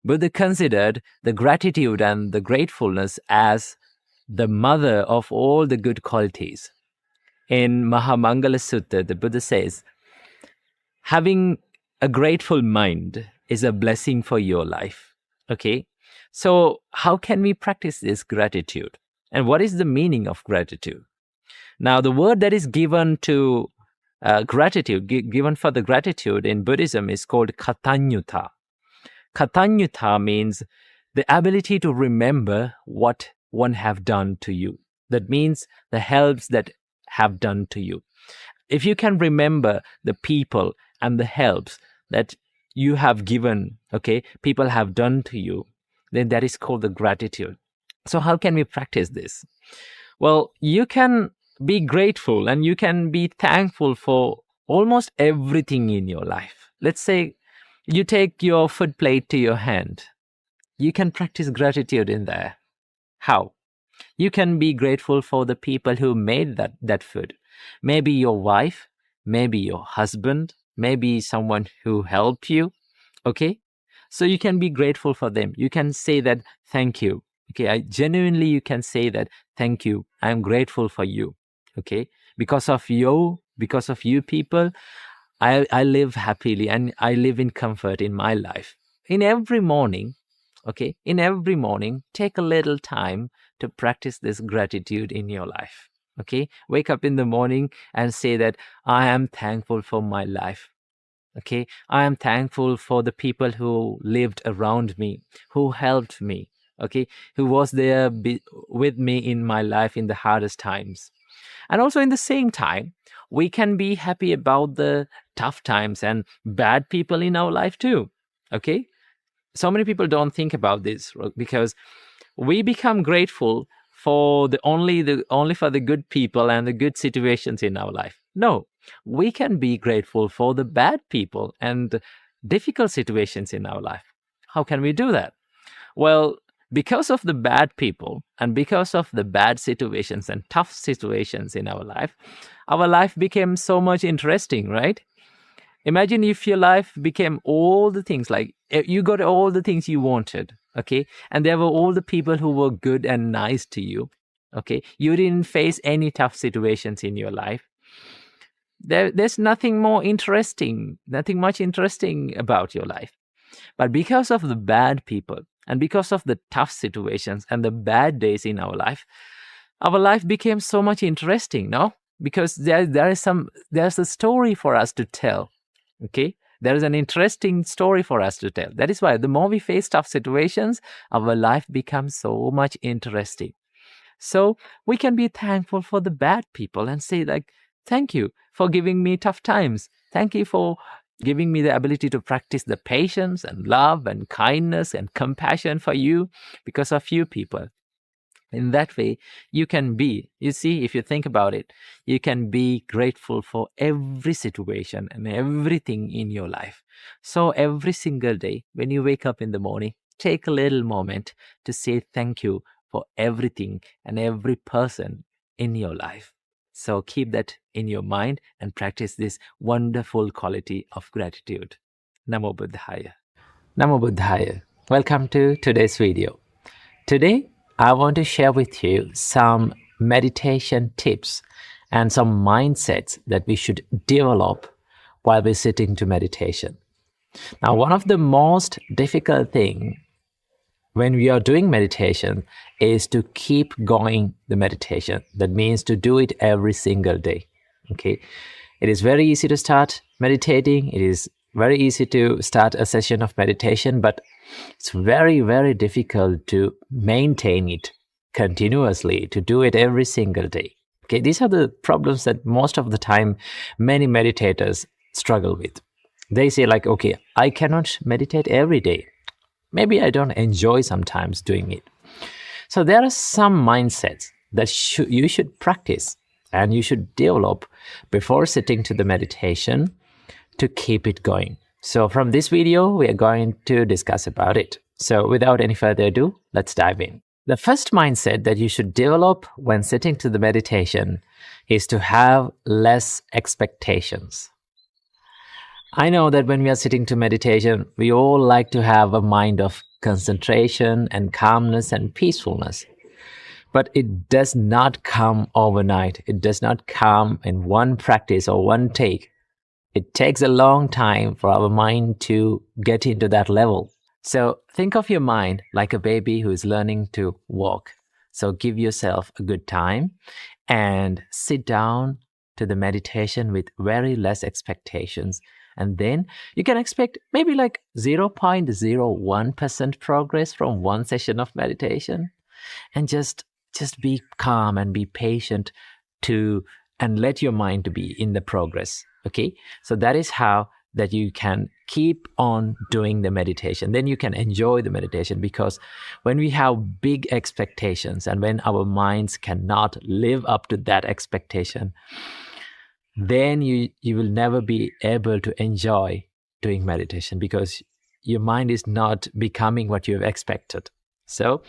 Buddha considered the gratitude and the gratefulness as the mother of all the good qualities. In Mahamangala Sutta, the Buddha says, having a grateful mind is a blessing for your life. Okay? So how can we practice this gratitude? And what is the meaning of gratitude? Now, the word that is given to gratitude, given for the gratitude in Buddhism is called katanyuta. Katanyuta means the ability to remember what one have done to you. That means the helps that have done to you. If you can remember the people and the helps that you have given, okay, people have done to you, then that is called the gratitude. So how can we practice this? Well, you can be grateful and you can be thankful for almost everything in your life. Let's say you take your food plate to your hand. You can practice gratitude in there. How? You can be grateful for the people who made that food. Maybe your wife, maybe your husband, maybe someone who helped you. Okay? So you can be grateful for them. You can say that, thank you. Okay, you can say that, thank you. I'm grateful for you. Okay? Because of you people, I live happily and I live in comfort in my life. In every morning, take a little time to practice this gratitude in your life. Okay? Wake up in the morning and say that I am thankful for my life. Okay? I am thankful for the people who lived around me, who helped me, okay? Who was there with me in my life in the hardest times. And also in the same time, we can be happy about the tough times and bad people in our life too. Okay? So many people don't think about this because we become grateful for only for the good people and the good situations in our life. No, we can be grateful for the bad people and difficult situations in our life. How can we do that? Well, because of the bad people and because of the bad situations and tough situations in our life became so much interesting, right? Imagine if your life became all the things, like you got all the things you wanted, okay? And there were all the people who were good and nice to you, okay? You didn't face any tough situations in your life. There's nothing much interesting about your life. But because of the bad people and because of the tough situations and the bad days in our life became so much interesting, no? Because there's a story for us to tell. Okay, there is an interesting story for us to tell. That is why the more we face tough situations, our life becomes so much interesting. So we can be thankful for the bad people and say, like, thank you for giving me tough times. Thank you for giving me the ability to practice the patience and love and kindness and compassion for you because of you people. In that way, you can be, you see, if you think about it, you can be grateful for every situation and everything in your life. So every single day, when you wake up in the morning, take a little moment to say thank you for everything and every person in your life. So keep that in your mind and practice this wonderful quality of gratitude. Namo Buddhaya. Namo Buddhaya. Welcome to today's video. Today, I want to share with you some meditation tips and some mindsets that we should develop while we're sitting to meditation. Now, one of the most difficult things when we are doing meditation is to keep going the meditation. That means to do it every single day. Okay, it is very easy to start meditating. It is very easy to start a session of meditation, but it's very, very difficult to maintain it continuously, to do it every single day. Okay, these are the problems that most of the time many meditators struggle with. They say like, okay, I cannot meditate every day. Maybe I don't enjoy sometimes doing it. So there are some mindsets that you should practice and you should develop before sitting to the meditation to keep it going. So from this video, we are going to discuss about it. So without any further ado, let's dive in. The first mindset that you should develop when sitting to the meditation is to have less expectations. I know that when we are sitting to meditation, we all like to have a mind of concentration and calmness and peacefulness. But it does not come overnight. It does not come in one practice or one take. It takes a long time for our mind to get into that level. So think of your mind like a baby who is learning to walk. So give yourself a good time and sit down to the meditation with very less expectations. And then you can expect maybe like 0.01% progress from one session of meditation. And just be calm and be patient to and let your mind to be in the progress. Okay, so that is how that you can keep on doing the meditation. Then you can enjoy the meditation, because when we have big expectations and when our minds cannot live up to that expectation, then you will never be able to enjoy doing meditation, because your mind is not becoming what you have expected. So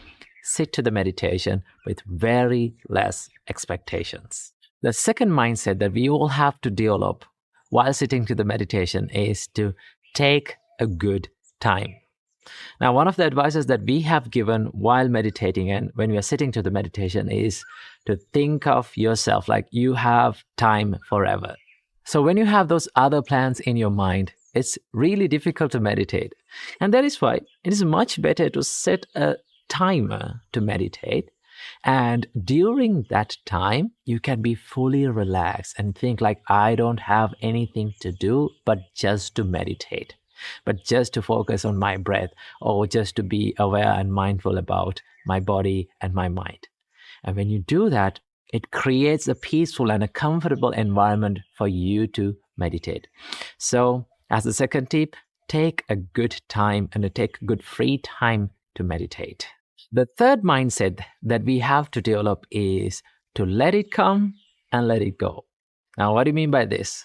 sit to the meditation with very less expectations. The second mindset that we all have to develop while sitting to the meditation is to take a good time. Now, one of the advices that we have given while meditating and when we are sitting to the meditation is to think of yourself like you have time forever. So when you have those other plans in your mind, it's really difficult to meditate. And that is why it is much better to set a timer to meditate. And during that time, you can be fully relaxed and think like, I don't have anything to do but just to meditate, but just to focus on my breath, or just to be aware and mindful about my body and my mind. And when you do that, it creates a peaceful and a comfortable environment for you to meditate. So as the second tip, take a good time and take good free time to meditate. The third mindset that we have to develop is to let it come and let it go. Now, what do you mean by this?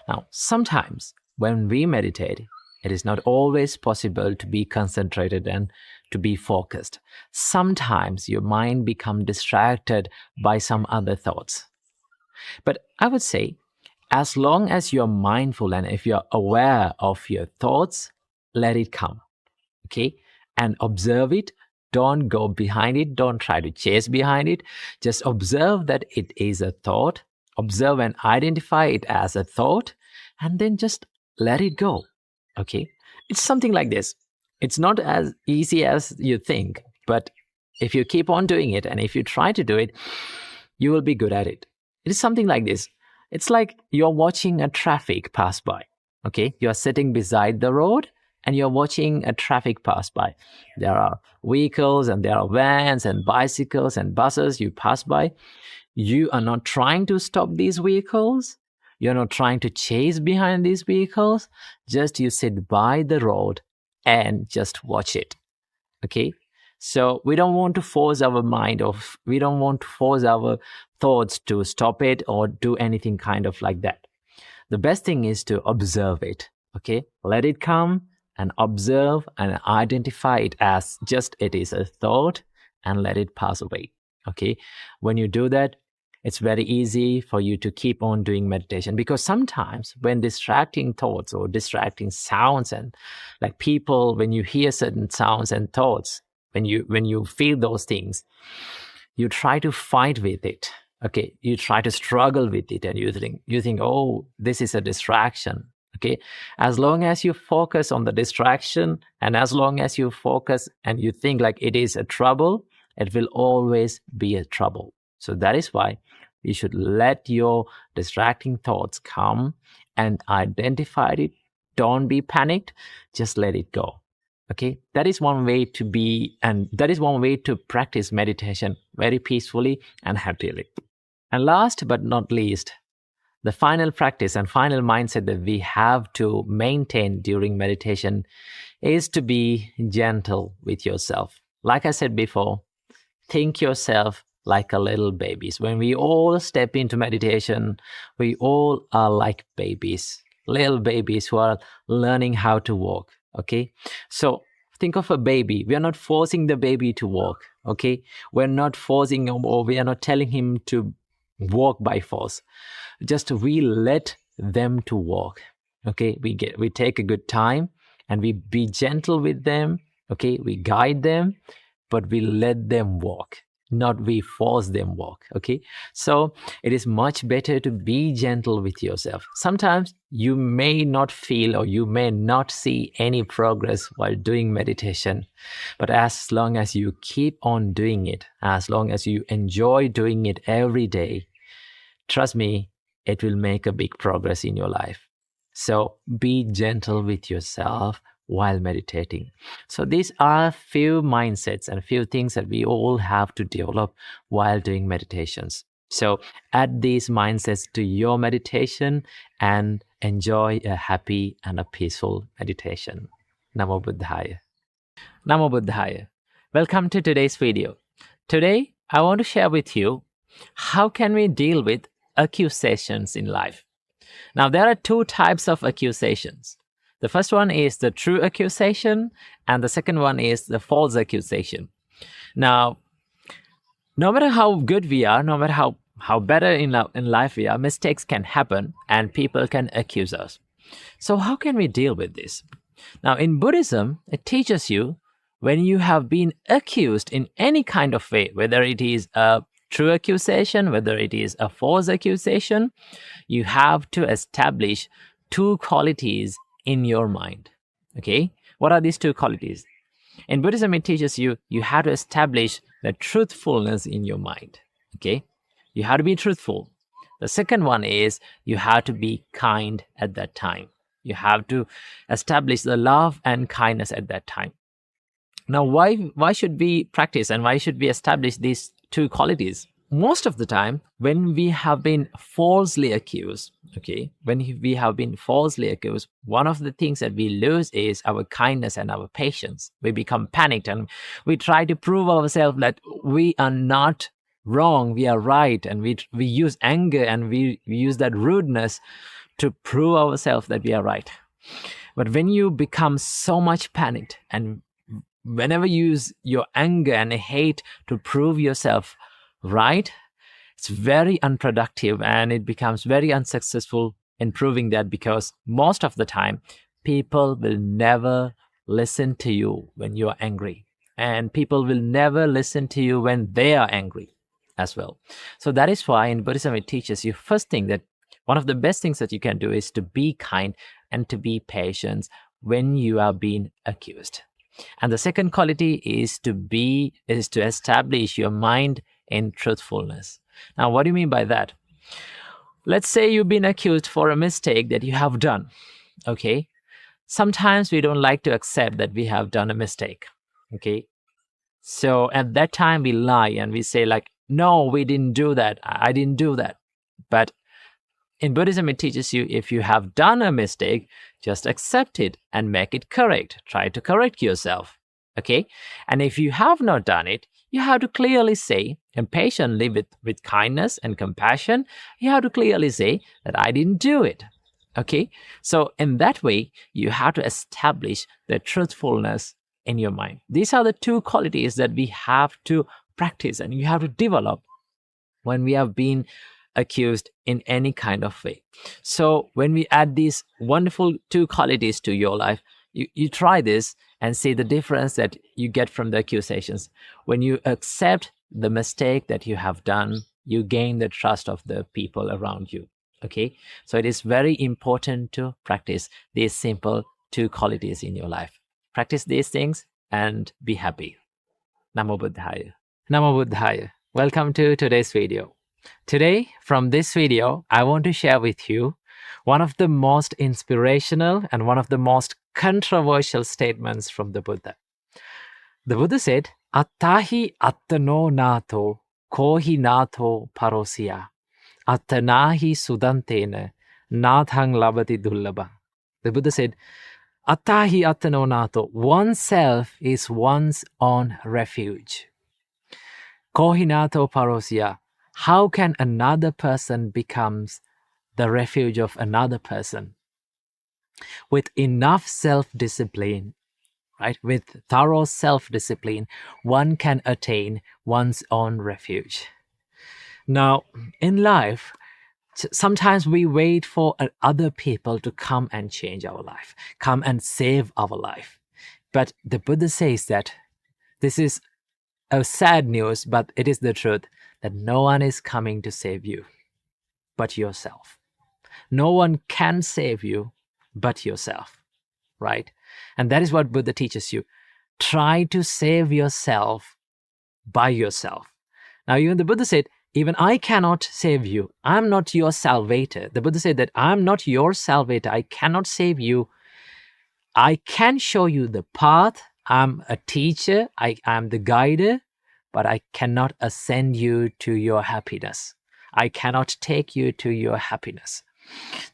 Now, sometimes when we meditate, it is not always possible to be concentrated and to be focused. Sometimes your mind becomes distracted by some other thoughts. But I would say, as long as you're mindful and if you're aware of your thoughts, let it come, okay? And observe it. Don't go behind it. Don't try to chase behind it. Just observe that it is a thought. Observe and identify it as a thought, and then just let it go. Okay? It's something like this. It's not as easy as you think, but if you keep on doing it and if you try to do it, you will be good at it. It is something like this. It's like you're watching a traffic pass by. Okay? You're sitting beside the road and you're watching a traffic pass by. There are vehicles and there are vans and bicycles and buses you pass by. You are not trying to stop these vehicles. You're not trying to chase behind these vehicles. Just you sit by the road and just watch it. Okay? So we don't want to force our mind, or we don't want to force our thoughts to stop it or do anything kind of like that. The best thing is to observe it. Okay? Let it come and observe and identify it as just it is a thought and let it pass away. Okay? When you do that, it's very easy for you to keep on doing meditation, because sometimes when distracting thoughts or distracting sounds and like people, when you hear certain sounds and thoughts, when you feel those things, you try to fight with it. Okay, you try to struggle with it, and you think, oh, this is a distraction. Okay, as long as you focus on the distraction, and as long as you focus and you think like it is a trouble, it will always be a trouble. So that is why you should let your distracting thoughts come and identify it. Don't be panicked. Just let it go. Okay, that is one way to be, and that is one way to practice meditation very peacefully and happily. And last but not least, the final practice and final mindset that we have to maintain during meditation is to be gentle with yourself. Like I said before, think yourself like a little babies. When we all step into meditation, we all are like babies, little babies who are learning how to walk. Okay, so think of a baby. We are not forcing the baby to walk. Okay, we're not forcing him, or we are not telling him to walk by force. Just we let them to walk. Okay, we take a good time and we be gentle with them. Okay, we guide them, but we let them walk, not we force them walk. Okay, so it is much better to be gentle with yourself. Sometimes you may not feel or you may not see any progress while doing meditation, but as long as you keep on doing it, as long as you enjoy doing it every day, trust me, it will make a big progress in your life. So be gentle with yourself while meditating. So these are few mindsets and few things that we all have to develop while doing meditations. So add these mindsets to your meditation and enjoy a happy and a peaceful meditation. Namo Buddhaya. Namo Buddhaya. Welcome to today's video. Today, I want to share with you how can we deal with accusations in life. Now, there are two types of accusations. The first one is the true accusation, and the second one is the false accusation. Now, no matter how good we are, no matter how better in life we are, mistakes can happen and people can accuse us. So how can we deal with this? Now, in Buddhism, it teaches you when you have been accused in any kind of way, whether it is a true accusation, whether it is a false accusation, you have to establish two qualities in your mind. Okay? What are these two qualities? In Buddhism, it teaches you have to establish the truthfulness in your mind. Okay? You have to be truthful. The second one is you have to be kind at that time. You have to establish the love and kindness at that time. Now, why should we practice and why should we establish these two qualities? Most of the time, when we have been falsely accused, one of the things that we lose is our kindness and our patience. We become panicked and we try to prove ourselves that we are not wrong, we are right, and we use anger and we use that rudeness to prove ourselves that we are right. But when you become so much panicked and whenever you use your anger and hate to prove yourself right, it's very unproductive and it becomes very unsuccessful in proving that, because most of the time people will never listen to you when you are angry, and people will never listen to you when they are angry as well. So that is why in Buddhism it teaches you first thing that one of the best things that you can do is to be kind and to be patient when you are being accused. And the second quality is to establish your mind in truthfulness. Now, what do you mean by that? Let's say you've been accused for a mistake that you have done. Okay. Sometimes we don't like to accept that we have done a mistake. Okay. So at that time we lie and we say like, no, we didn't do that. I didn't do that. But in Buddhism, it teaches you if you have done a mistake, just accept it and make it correct. Try to correct yourself. Okay? And if you have not done it, you have to clearly say, and patiently with kindness and compassion, you have to clearly say that I didn't do it. Okay? So in that way, you have to establish the truthfulness in your mind. These are the two qualities that we have to practice and you have to develop when we have been accused in any kind of way. So when we add these wonderful two qualities to your life, you try this and see the difference that you get from the accusations. When you accept the mistake that you have done, you gain the trust of the people around you. Okay? So it is very important to practice these simple two qualities in your life. Practice these things and be happy. Namo Buddhaya. Namo Buddhaya. Welcome to today's video. Today, from this video, I want to share with you one of the most inspirational and one of the most controversial statements from the Buddha. The Buddha said, Attahi attano nato, kohi nato parosya, attanahi sudantena, nathang labati dullabha. The Buddha said, Attahi attano nato, oneself is one's own refuge. Kohi nato parosya, how can another person become the refuge of another person? With enough self-discipline, right? With thorough self-discipline, one can attain one's own refuge. Now, in life, Sometimes we wait for other people to come and change our life, come and save our life. But the Buddha says that this is a sad news, but it is the truth, that no one is coming to save you but yourself. No one can save you but yourself, right? And that is what Buddha teaches you. Try to save yourself by yourself. Now, even the Buddha said, even I cannot save you. I'm not your salvator. The Buddha said that I'm not your salvator. I cannot save you. I can show you the path. I'm a teacher. I'm the guider, but I cannot ascend you to your happiness. I cannot take you to your happiness.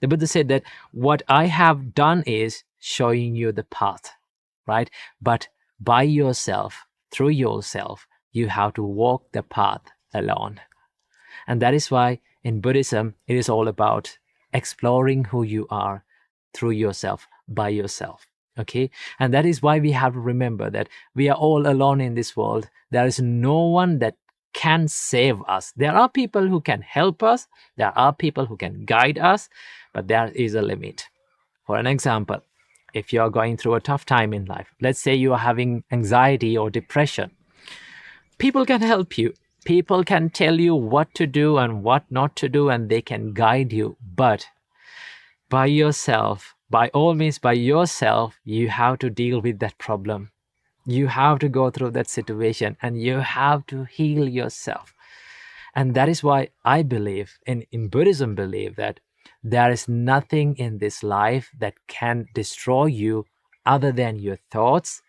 The Buddha said that what I have done is showing you the path, right? But by yourself, through yourself, you have to walk the path alone. And that is why in Buddhism, it is all about exploring who you are through yourself, by yourself. Okay? And that is why we have to remember that we are all alone in this world. There is no one that can save us. There are people who can help us. There are people who can guide us, but there is a limit. For an example, if you are going through a tough time in life, let's say you are having anxiety or depression, people can help you. People can tell you what to do and what not to do, and they can guide you. But by yourself, by all means, by yourself, you have to deal with that problem. You have to go through that situation, and you have to heal yourself. And that is why I believe, in Buddhism believe, that there is nothing in this life that can destroy you other than your thoughts.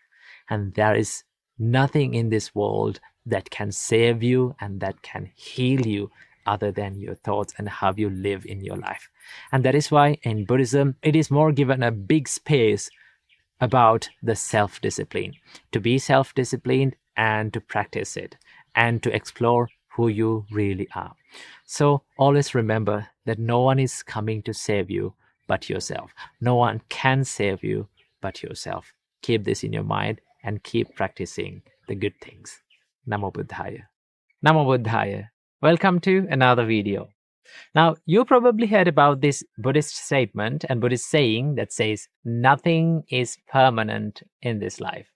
And there is nothing in this world that can save you and that can heal you other than your thoughts and how you live in your life. And that is why in Buddhism, it is more given a big space about the self-discipline, to be self-disciplined and to practice it and to explore who you really are. So always remember that no one is coming to save you but yourself. No one can save you but yourself. Keep this in your mind and keep practicing the good things. Namo Buddhaya. Namo Buddhaya. Welcome to another video. Now, you probably heard about this Buddhist statement and Buddhist saying that says, nothing is permanent in this life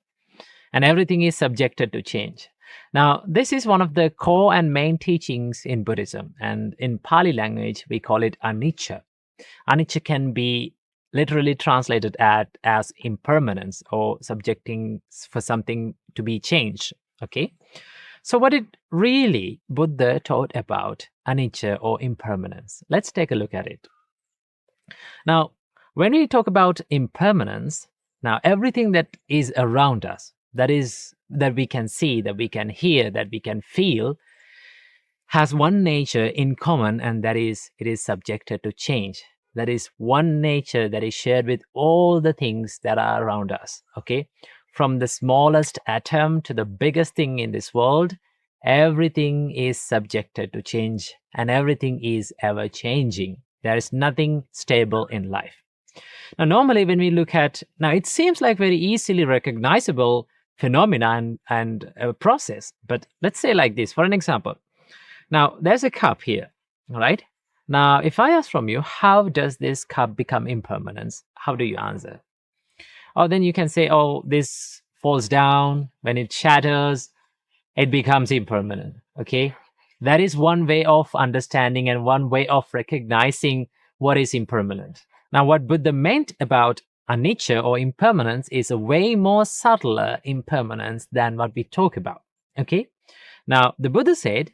and everything is subjected to change. Now, this is one of the core and main teachings in Buddhism, and in Pali language, we call it anicca. Anicca can be literally translated as impermanence or subjecting for something to be changed. Okay? So what did really Buddha taught about anicca or impermanence? Let's take a look at it. Now, when we talk about impermanence, now everything that is around us, that we can see, that we can hear, that we can feel, has one nature in common, and that is it is subjected to change. That is one nature that is shared with all the things that are around us. Okay? From the smallest atom to the biggest thing in this world, everything is subjected to change and everything is ever changing. There is nothing stable in life. Now, normally when we look at, now it seems like very easily recognizable phenomena and a process, but let's say like this, for an example. Now, there's a cup here, right? Now, if I ask from you, how does this cup become impermanent? How do you answer? Or then you can say, oh, this falls down. When it shatters, it becomes impermanent. Okay? That is one way of understanding and one way of recognizing what is impermanent. Now, what Buddha meant about anicca or impermanence is a way more subtler impermanence than what we talk about. Okay? Now, the Buddha said,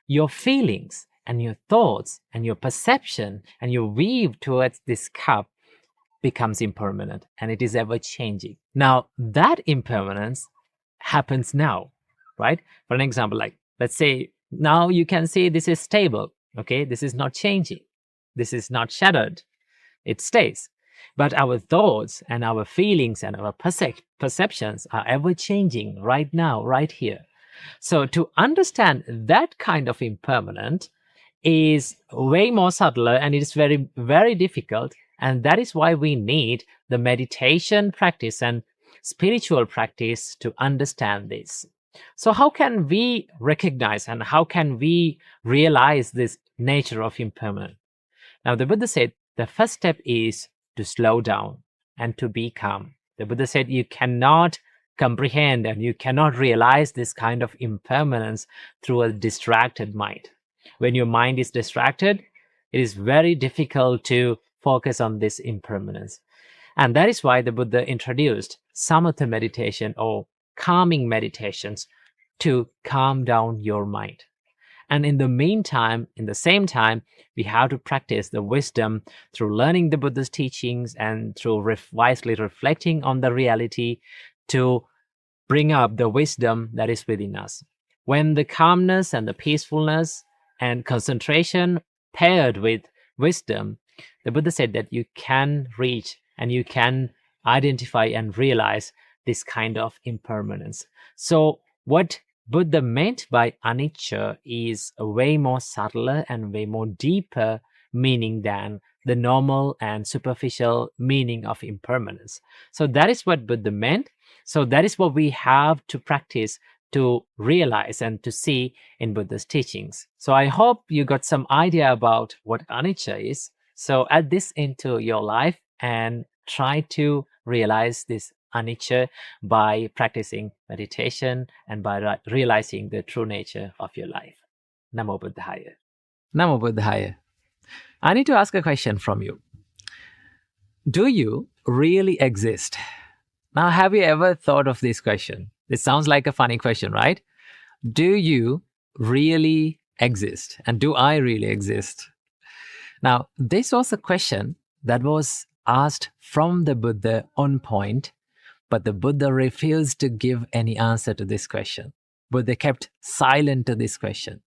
your feelings and your thoughts and your perception and your weave towards this cup becomes impermanent and it is ever changing. Now, that impermanence happens now, right? For an example, like, let's say now you can say this is stable. Okay, this is not changing. This is not shattered. It stays. But our thoughts and our feelings and our perceptions are ever changing right now, right here. So to understand that kind of impermanent is way more subtler and it is very, very difficult. And that is why we need the meditation practice and spiritual practice to understand this. So how can we recognize and how can we realize this nature of impermanence? Now, the Buddha said the first step is to slow down and to be calm. The Buddha said you cannot comprehend and you cannot realize this kind of impermanence through a distracted mind. When your mind is distracted, it is very difficult to focus on this impermanence. And that is why the Buddha introduced samatha meditation or calming meditations to calm down your mind. And in the meantime, in the same time, we have to practice the wisdom through learning the Buddha's teachings and through wisely reflecting on the reality to bring up the wisdom that is within us. When the calmness and the peacefulness and concentration paired with wisdom, the Buddha said that you can reach and you can identify and realize this kind of impermanence. So what Buddha meant by anicca is a way more subtler and way more deeper meaning than the normal and superficial meaning of impermanence. So that is what Buddha meant. So that is what we have to practice to realize and to see in Buddha's teachings. So I hope you got some idea about what anicca is. So add this into your life and try to realize this anicca by practicing meditation and by realizing the true nature of your life. Namo Buddhaya. Namo Buddhaya. I need to ask a question from you. Do you really exist? Now, have you ever thought of this question? It sounds like a funny question, right? Do you really exist? And do I really exist? Now, this was a question that was asked from the Buddha on point, but the Buddha refused to give any answer to this question. Buddha kept silent to this question.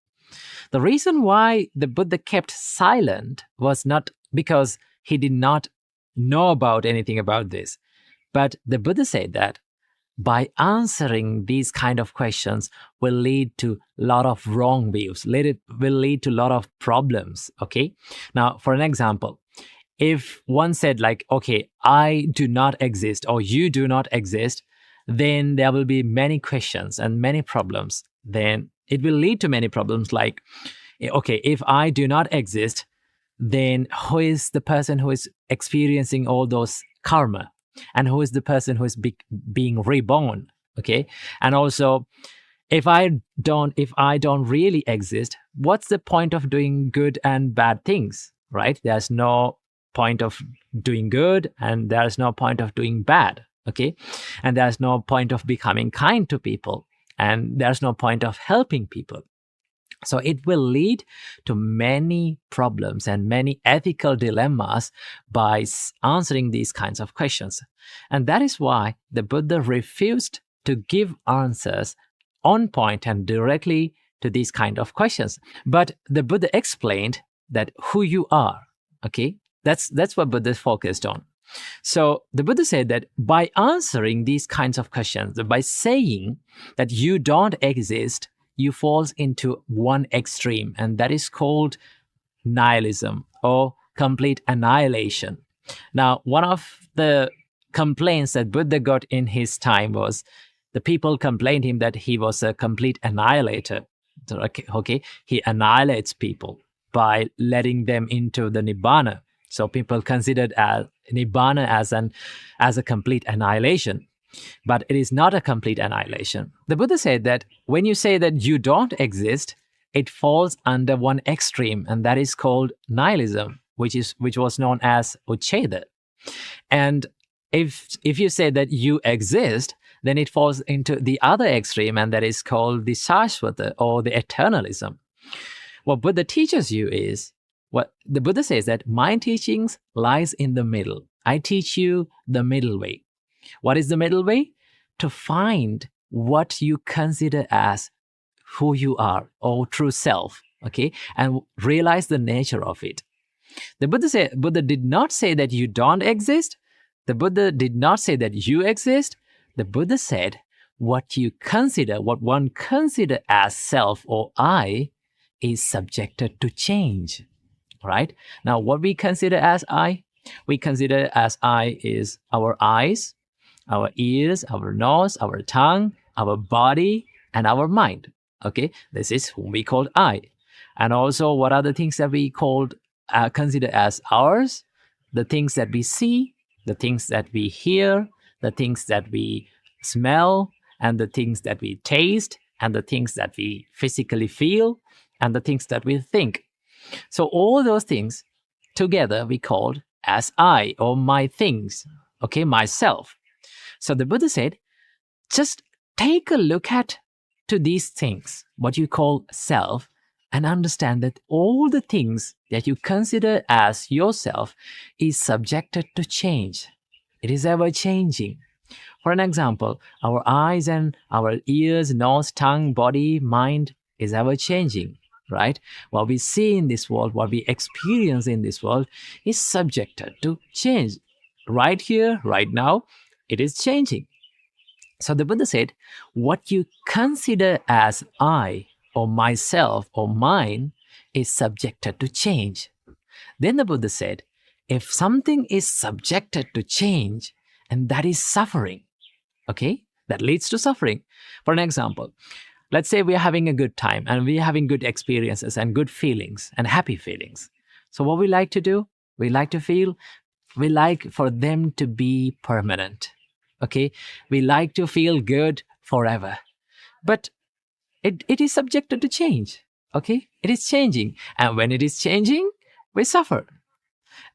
The reason why the Buddha kept silent was not because he did not know about anything about this, but the Buddha said that by answering these kind of questions will lead to a lot of wrong views, will lead to a lot of problems, okay? Now, for an example, if one said like, okay, I do not exist or you do not exist, then there will be many questions and many problems. Then it will lead to many problems like, okay, if I do not exist, then who is the person who is experiencing all those karma? And who is the person who is being reborn? Okay. And also, if I don't really exist, what's the point of doing good and bad things? Right? There's no point of doing good and there's no point of doing bad. Okay. And there's no point of becoming kind to people. And there's no point of helping people. So it will lead to many problems and many ethical dilemmas by answering these kinds of questions. And that is why the Buddha refused to give answers on point and directly to these kind of questions. But the Buddha explained that who you are, okay? That's what Buddha focused on. So the Buddha said that by answering these kinds of questions, by saying that you don't exist, you fall into one extreme, and that is called nihilism or complete annihilation. Now, one of the complaints that Buddha got in his time was the people complained him that he was a complete annihilator. Okay, he annihilates people by letting them into the nibbana. So people considered nibbana as a complete annihilation. But it is not a complete annihilation. The Buddha said that when you say that you don't exist, it falls under one extreme, and that is called nihilism, which was known as ucceda. And if you say that you exist, then it falls into the other extreme, and that is called the sashvata or the eternalism. What Buddha teaches you is, what the Buddha says that my teachings lies in the middle. I teach you the middle way. What is the middle way? To find what you consider as who you are or true self, okay? And realize the nature of it. The Buddha did not say that you don't exist. The Buddha did not say that you exist. The Buddha said what one consider as self or I is subjected to change, right? Now, what we consider as I? We consider as I is our eyes, our ears, our nose, our tongue, our body, and our mind. Okay, this is whom we call I. And also, what are the things that we called consider as ours, the things that we see, the things that we hear, the things that we smell, and the things that we taste, and the things that we physically feel, and the things that we think. So all those things together we called as I, or my things, okay, myself. So the Buddha said, just take a look at to these things, what you call self, and understand that all the things that you consider as yourself is subjected to change. It is ever changing. For an example, our eyes and our ears, nose, tongue, body, mind is ever changing, right? What we see in this world, what we experience in this world is subjected to change. Right here, right now, it is changing. So the Buddha said, what you consider as I or myself or mine is subjected to change. Then the Buddha said, if something is subjected to change, and that is suffering, okay, that leads to suffering. For an example, let's say we are having a good time and we are having good experiences and good feelings and happy feelings. So what we like to do, we like for them to be permanent. Okay, we like to feel good forever, but it is subjected to change. Okay, it is changing, and when it is changing, we suffer.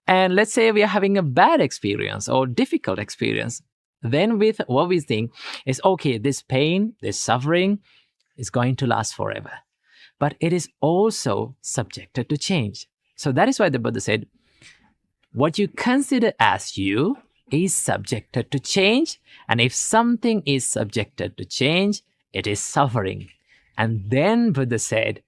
And let's say we are having a bad experience or difficult experience, then with what we think is, okay, this pain, this suffering is going to last forever, but it is also subjected to change. So that is why the Buddha said, what you consider as you is subjected to change, and if something is subjected to change, it is suffering. And then Buddha said,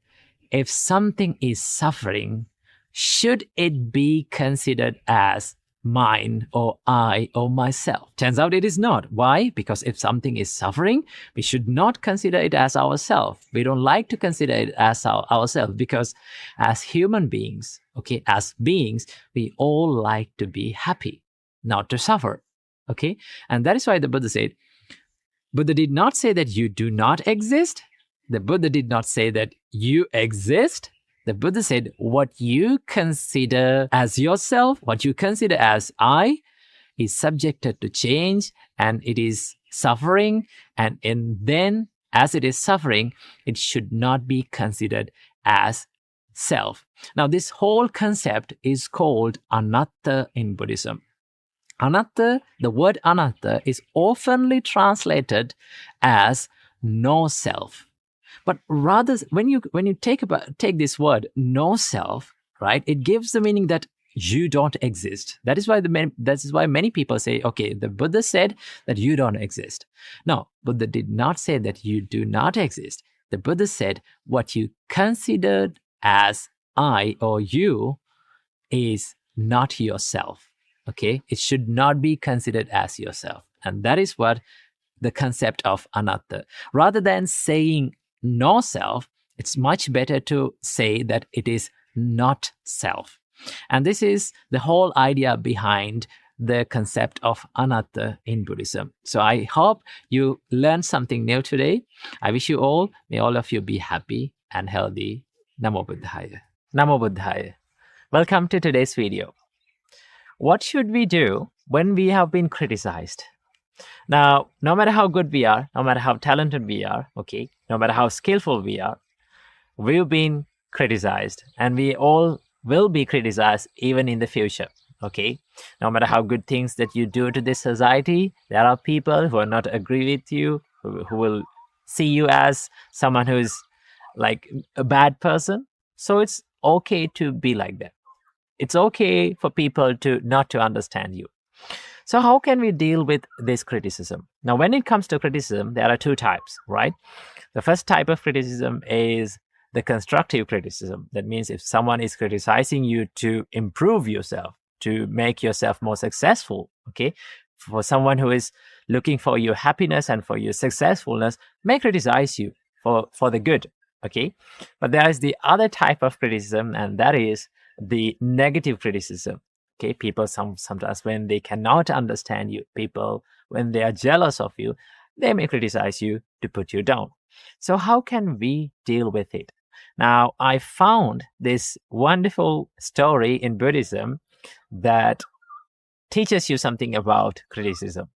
if something is suffering, should it be considered as mine or I or myself? Turns out it is not. Why? Because if something is suffering, we should not consider it as ourselves. We don't like to consider it as ourselves, because as human beings, okay, as beings, we all like to be happy, not to suffer. Okay? And that is why the Buddha said, Buddha did not say that you do not exist. The Buddha did not say that you exist. The Buddha said, what you consider as yourself, what you consider as I, is subjected to change, and it is suffering. And then, as it is suffering, it should not be considered as self. Now, this whole concept is called anatta in Buddhism. Anatta, the word anatta, is oftenly translated as no self. But rather, when you take this word no self, right, it gives the meaning that you don't exist. That is why many people say, okay, the Buddha said that you don't exist. No, Buddha did not say that you do not exist. The Buddha said what you considered as I or you is not yourself. Okay, it should not be considered as yourself, and that is what the concept of anatta. Rather than saying no self, it's much better to say that it is not self. And this is the whole idea behind the concept of anatta in Buddhism. So I hope you learned something new today. I wish you all, may all of you be happy and healthy. Namo Buddhaya. Namo Buddhaya. Welcome to today's video. What should we do when we have been criticized? Now, no matter how good we are, no matter how talented we are, okay, no matter how skillful we are, we've been criticized, and we all will be criticized even in the future, okay? No matter how good things that you do to this society, there are people who will not agree with you, who will see you as someone who is like a bad person. So it's okay to be like that. It's okay for people to not to understand you. So how can we deal with this criticism? Now, when it comes to criticism, there are two types, right? The first type of criticism is the constructive criticism. That means if someone is criticizing you to improve yourself, to make yourself more successful, okay? For someone who is looking for your happiness and for your successfulness, may criticize you for the good, okay? But there is the other type of criticism, and that is the negative criticism. Okay, people sometimes when they cannot understand you, people when they are jealous of you, they may criticize you to put you down. So how can we deal with it? Now, I found this wonderful story in Buddhism that teaches you something about criticism.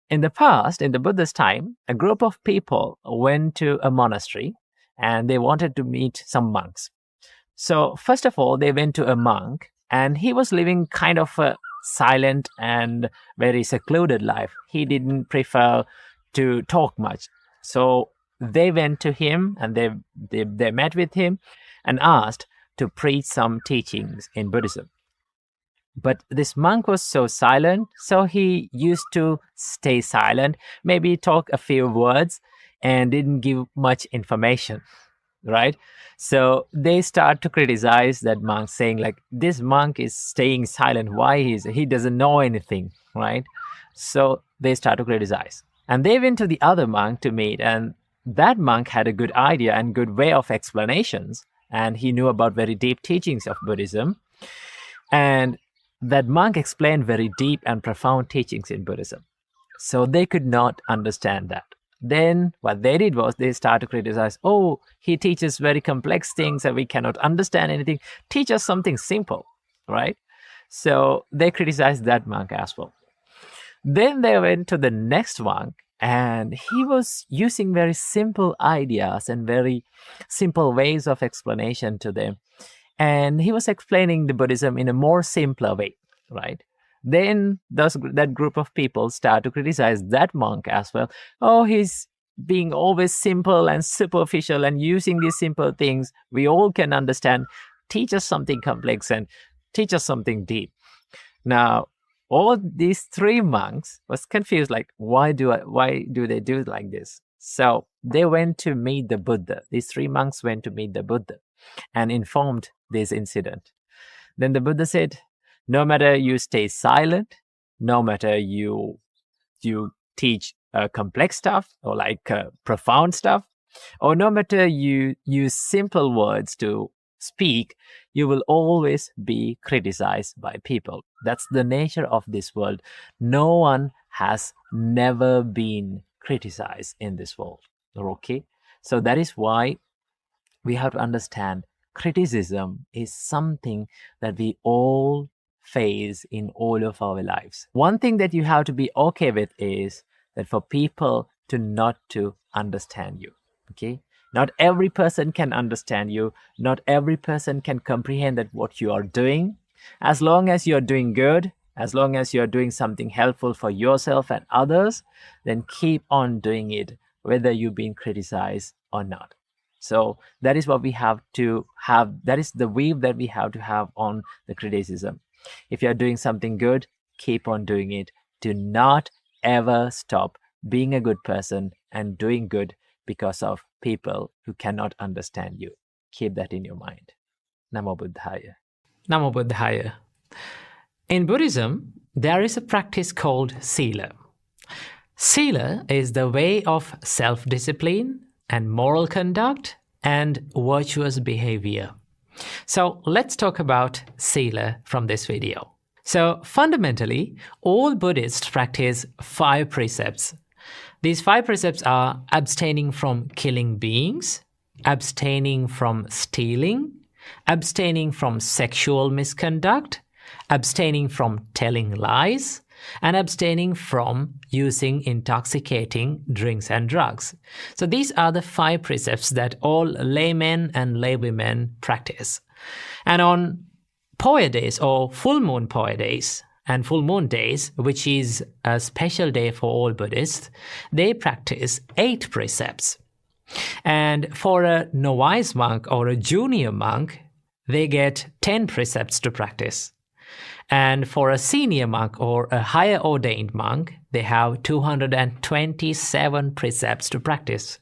In the past, in the Buddha's time, a group of people went to a monastery and they wanted to meet some monks. So, first of all, they went to a monk and he was living kind of a silent and very secluded life. He didn't prefer to talk much. So, they went to him and they met with him and asked to preach some teachings in Buddhism. But this monk was so silent, so he used to stay silent, maybe talk a few words and didn't give much information, right? So they start to criticize that monk, saying like, this monk is staying silent. Why he doesn't know anything, right? So they start to criticize. And they went to the other monk to meet, and that monk had a good idea and good way of explanations, and he knew about very deep teachings of Buddhism. And that monk explained very deep and profound teachings in Buddhism. So they could not understand that. Then what they did was they started to criticize, oh, he teaches very complex things and we cannot understand anything. Teach us something simple, right? So they criticized that monk as well. Then they went to the next monk and he was using very simple ideas and very simple ways of explanation to them. And he was explaining the Buddhism in a more simpler way, right? Then that group of people start to criticize that monk as well. Oh, he's being always simple and superficial and using these simple things we all can understand. Teach us something complex and teach us something deep. Now, all these three monks was confused, like, why do they do it like this? So they went to meet the Buddha. These three monks went to meet the Buddha and informed this incident. Then the Buddha said, no matter you stay silent, no matter you teach complex stuff or like profound stuff, or no matter you use simple words to speak, you will always be criticized by people. That's the nature of this world. No one has never been criticized in this world. Okay? So that is why we have to understand criticism is something that we all face in all of our lives. One thing that you have to be okay with is that for people to not to understand you. Okay? Not every person can understand you. Not every person can comprehend that what you are doing. As long as you're doing good, as long as you're doing something helpful for yourself and others, then keep on doing it, whether you've been criticized or not. So that is what we have to have. That is the view that we have to have on the criticism. If you're doing something good, keep on doing it. Do not ever stop being a good person and doing good because of people who cannot understand you. Keep that in your mind. Namo Buddhaya. Namo Buddhaya. In Buddhism, there is a practice called Sila. Sila is the way of self-discipline and moral conduct and virtuous behavior. So let's talk about Sila from this video. So fundamentally, all Buddhists practice 5 precepts. These 5 precepts are abstaining from killing beings, abstaining from stealing, abstaining from sexual misconduct, abstaining from telling lies, and abstaining from using intoxicating drinks and drugs. So these are the 5 precepts that all laymen and laywomen practice. And on Poya days or full moon Poya days and full moon days, which is a special day for all Buddhists, they practice 8 precepts. And for a novice monk or a junior monk, they get 10 precepts to practice. And for a senior monk or a higher ordained monk, they have 227 precepts to practice.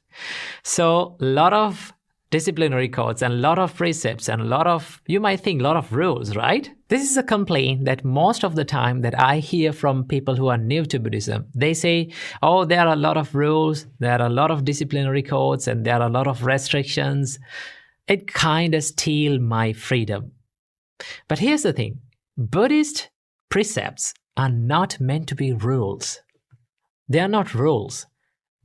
So a lot of disciplinary codes and a lot of precepts and a lot of, you might think, a lot of rules, right? This is a complaint that most of the time that I hear from people who are new to Buddhism. They say, oh, there are a lot of rules, there are a lot of disciplinary codes, and there are a lot of restrictions. It kind of steals my freedom. But here's the thing. Buddhist precepts are not meant to be rules. They are not rules.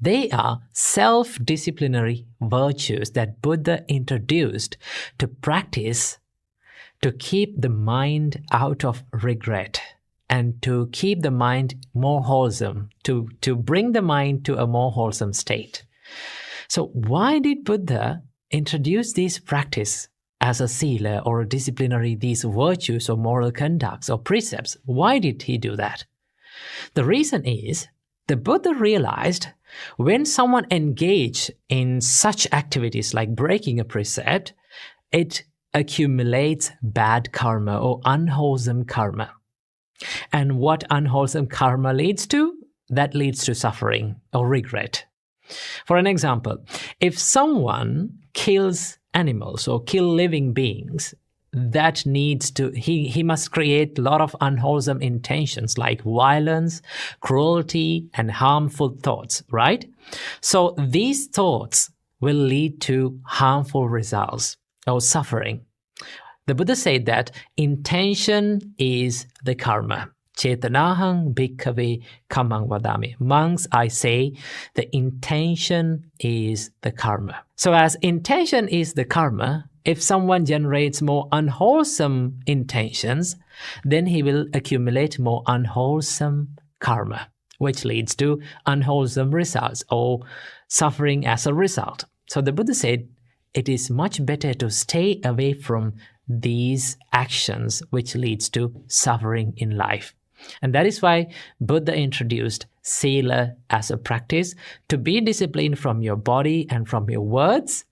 They are self-disciplinary virtues that Buddha introduced to practice to keep the mind out of regret and to keep the mind more wholesome, to bring the mind to a more wholesome state. So why did Buddha introduce these practice as a sila or a disciplinary, these virtues or moral conducts or precepts? Why did he do that? The reason is the Buddha realized when someone engaged in such activities like breaking a precept, it accumulates bad karma or unwholesome karma. And what unwholesome karma leads to? That leads to suffering or regret. For an example, if someone kills animals or kill living beings, that needs to, he must create a lot of unwholesome intentions like violence, cruelty, and harmful thoughts, right? So these thoughts will lead to harmful results or suffering. The Buddha said that intention is the karma. Chetanahang bhikkhave kammang vadami. Monks, I say, the intention is the karma. So as intention is the karma, if someone generates more unwholesome intentions, then he will accumulate more unwholesome karma, which leads to unwholesome results or suffering as a result. So the Buddha said, it is much better to stay away from these actions which leads to suffering in life. And that is why Buddha introduced sila as a practice to be disciplined from your body and from your words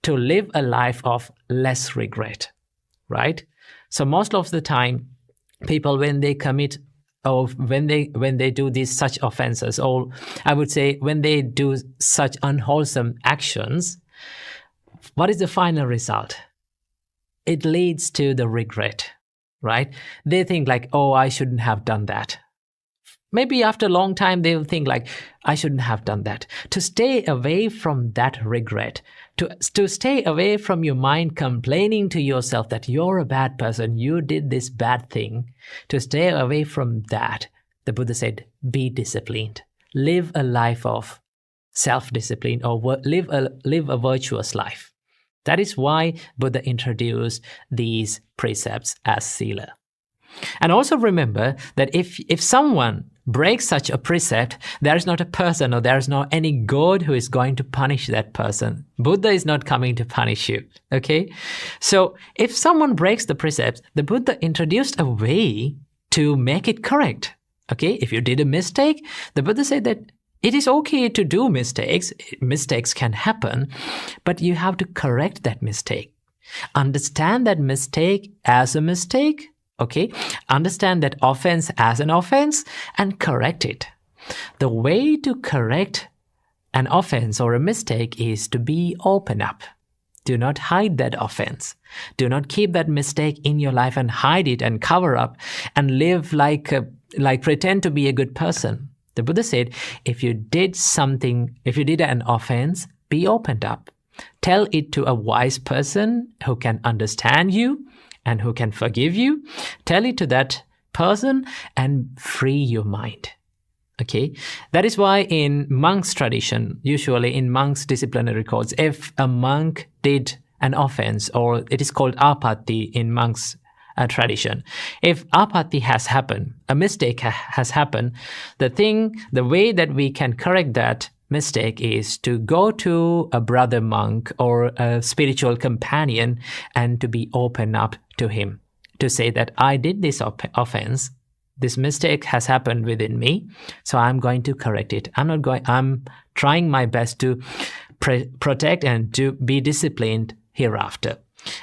to live a life of less regret, right? So most of the time, people when they commit or when they do these such offenses, or I would say when they do such unwholesome actions, what is the final result? It leads to the regret, right? They think like, oh, I shouldn't have done that. Maybe after a long time, they'll think like, I shouldn't have done that. To stay away from that regret, to stay away from your mind complaining to yourself that you're a bad person, you did this bad thing, to stay away from that, the Buddha said, be disciplined. Live a life of self-discipline or live a virtuous life. That is why Buddha introduced these precepts as sila. And also remember that if someone breaks such a precept, there is not a person or there is not any God who is going to punish that person. Buddha is not coming to punish you, okay? So if someone breaks the precepts, the Buddha introduced a way to make it correct, okay? If you did a mistake, the Buddha said that it is okay to do mistakes. Mistakes can happen, but you have to correct that mistake. Understand that mistake as a mistake, okay? Understand that offense as an offense and correct it. The way to correct an offense or a mistake is to be open up. Do not hide that offense. Do not keep that mistake in your life and hide it and cover up and live like pretend to be a good person. The Buddha said, if you did an offense, be opened up. Tell it to a wise person who can understand you and who can forgive you. Tell it to that person and free your mind. Okay? That is why in monk's tradition, usually in monk's disciplinary codes, if a monk did an offense, or it is called apatti in monk's tradition. If apatti has happened, a mistake has happened, the way that we can correct that mistake is to go to a brother monk or a spiritual companion and to be open up to him, to say that I did this offense, this mistake has happened within me, so I'm going to correct it. I'm trying my best to protect and to be disciplined hereafter.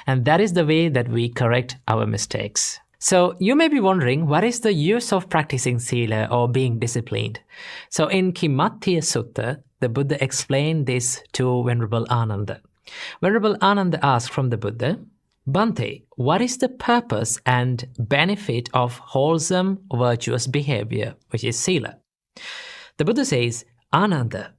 And that is the way that we correct our mistakes. So you may be wondering, what is the use of practicing sila or being disciplined? So in Kimatthiya Sutta, the Buddha explained this to Venerable Ananda. Venerable Ananda asked from the Buddha, Bhante, what is the purpose and benefit of wholesome, virtuous behavior, which is sila? The Buddha says, Ananda,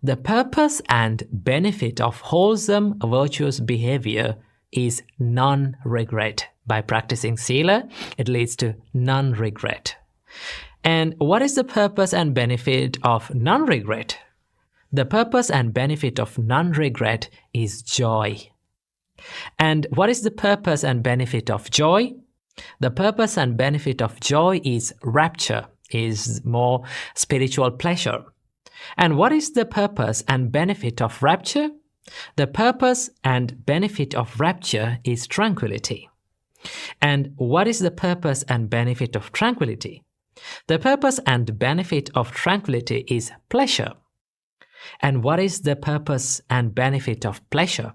the purpose and benefit of wholesome, virtuous behavior is non-regret. By practicing sila, it leads to non-regret. And what is the purpose and benefit of non-regret? The purpose and benefit of non-regret is joy. And what is the purpose and benefit of joy? The purpose and benefit of joy is rapture, is more spiritual pleasure. And what is the purpose and benefit of rapture? The purpose and benefit of rapture is tranquility. And what is the purpose and benefit of tranquility? The purpose and benefit of tranquility is pleasure. And what is the purpose and benefit of pleasure?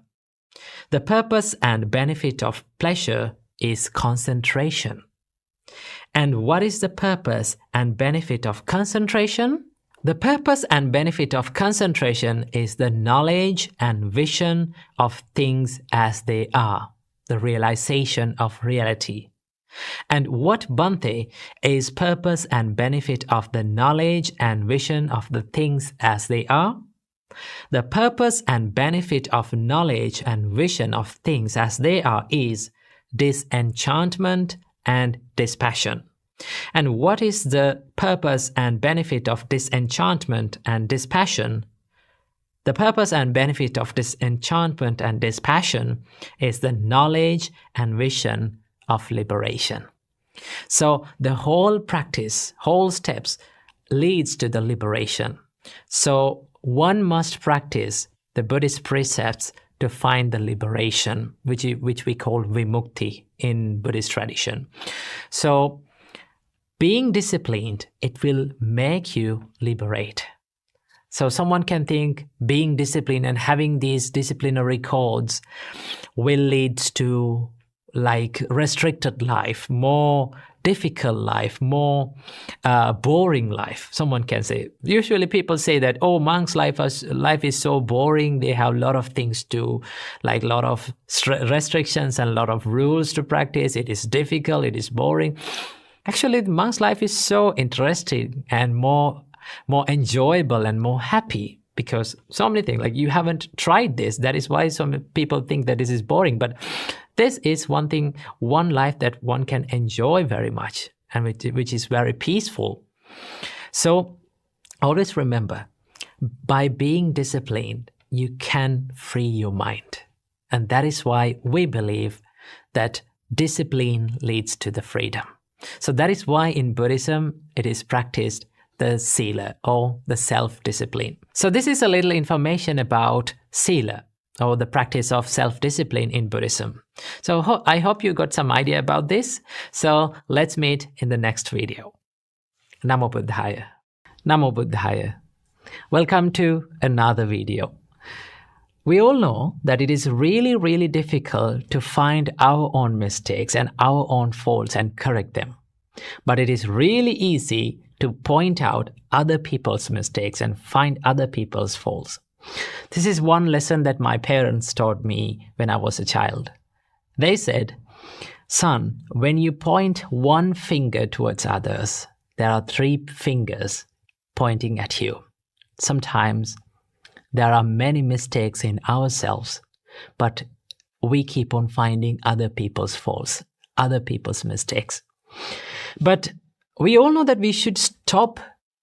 The purpose and benefit of pleasure is concentration. And what is the purpose and benefit of concentration? The purpose and benefit of concentration is the knowledge and vision of things as they are, the realization of reality. And what, Bhante, is purpose and benefit of the knowledge and vision of the things as they are? The purpose and benefit of knowledge and vision of things as they are is disenchantment and dispassion. And what is the purpose and benefit of disenchantment and dispassion? The purpose and benefit of disenchantment and dispassion is the knowledge and vision of liberation. So the whole practice, whole steps leads to the liberation. So one must practice the Buddhist precepts to find the liberation, which we call vimukti in Buddhist tradition. So being disciplined, it will make you liberate. So someone can think being disciplined and having these disciplinary codes will lead to like restricted life, more difficult life, more boring life. Someone can say, usually people say that, oh, monks' life is so boring. They have a lot of things to, like a lot of restrictions and a lot of rules to practice. It is difficult. It is boring. Actually, the monk's life is so interesting and more enjoyable and more happy, because so many things, like you haven't tried this. That is why some people think that this is boring. But this is one thing, one life that one can enjoy very much and which is very peaceful. So always remember, by being disciplined, you can free your mind. And that is why we believe that discipline leads to the freedom. So that is why in Buddhism, it is practiced the sila or the self-discipline. So this is a little information about sila or the practice of self-discipline in Buddhism. So I hope you got some idea about this. So let's meet in the next video. Namo Buddhaya. Namo Buddhaya. Welcome to another video. We all know that it is really, really difficult to find our own mistakes and our own faults and correct them. But it is really easy to point out other people's mistakes and find other people's faults. This is one lesson that my parents taught me when I was a child. They said, son, when you point one finger towards others, there are 3 fingers pointing at you. Sometimes there are many mistakes in ourselves, but we keep on finding other people's faults, other people's mistakes. But we all know that we should stop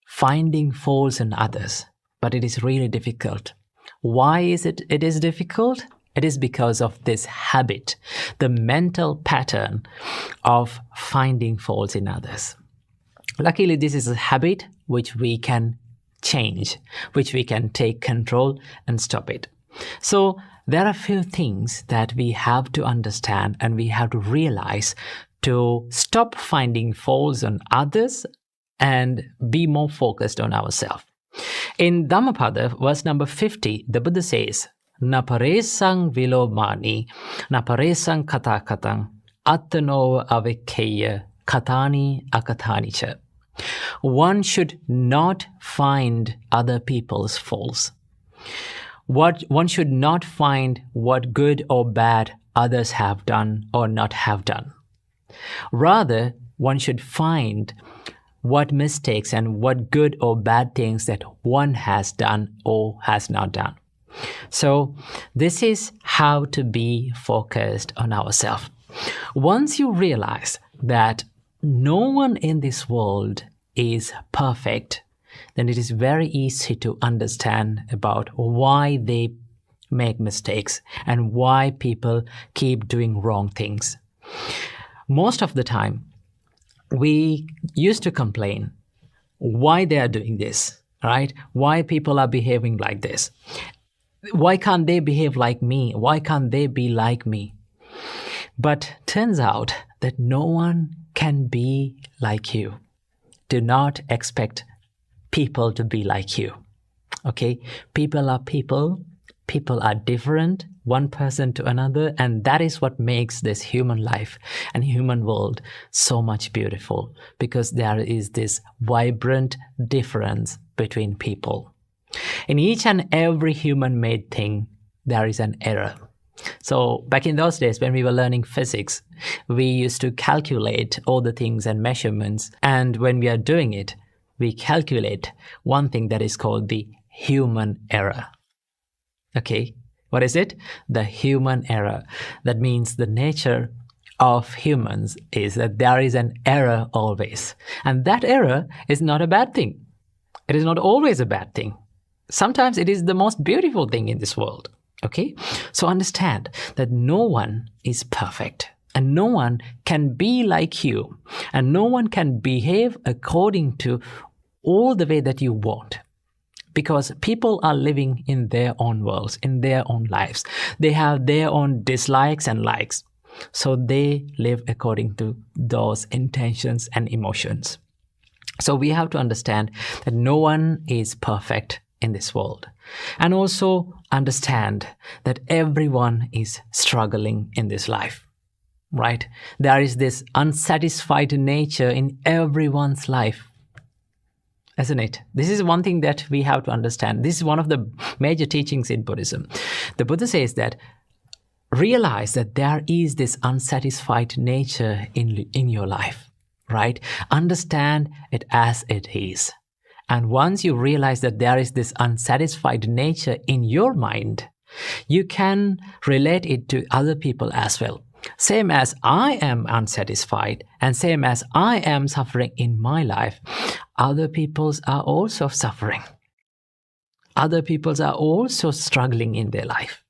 finding faults in others, but it is really difficult. Why is it is difficult? It is because of this habit, the mental pattern of finding faults in others. Luckily, this is a habit which we can change, which we can take control and stop it. So there are a few things that we have to understand and we have to realize to stop finding faults on others and be more focused on ourselves. In Dhammapada, verse number 50, the Buddha says, Naparesang vilomani, naparesang katakatang, attano avikeya, katani akatanicha. One should not find other people's faults. One should not find what good or bad others have done or not have done. Rather, one should find what mistakes and what good or bad things that one has done or has not done. So this is how to be focused on ourselves. Once you realize that no one in this world is perfect then it is very easy to understand about why they make mistakes and why people keep doing wrong things. Most of the time, we used to complain why they are doing this, right? Why people are behaving like this? Why can't they behave like me? Why can't they be like me? But turns out that no one can be like you. Do not expect people to be like you. Okay? People are people. People are different, one person to another, and that is what makes this human life and human world so much beautiful, because there is this vibrant difference between people. In each and every human-made thing, there is an error. So back in those days when we were learning physics, we used to calculate all the things and measurements, and when we are doing it, we calculate one thing that is called the human error. Okay, what is it? The human error. That means the nature of humans is that there is an error always. And that error is not a bad thing. It is not always a bad thing. Sometimes it is the most beautiful thing in this world. Okay, so understand that no one is perfect. And no one can be like you. And no one can behave according to all the way that you want. Because people are living in their own worlds, in their own lives. They have their own dislikes and likes. So they live according to those intentions and emotions. So we have to understand that no one is perfect in this world. And also understand that everyone is struggling in this life. Right? There is this unsatisfied nature in everyone's life. Isn't it? This is one thing that we have to understand. This is one of the major teachings in Buddhism. The Buddha says that realize that there is this unsatisfied nature in your life, right? Understand it as it is. And once you realize that there is this unsatisfied nature in your mind, you can relate it to other people as well. Same as I am unsatisfied and same as I am suffering in my life, other peoples are also suffering. Other peoples are also struggling in their life.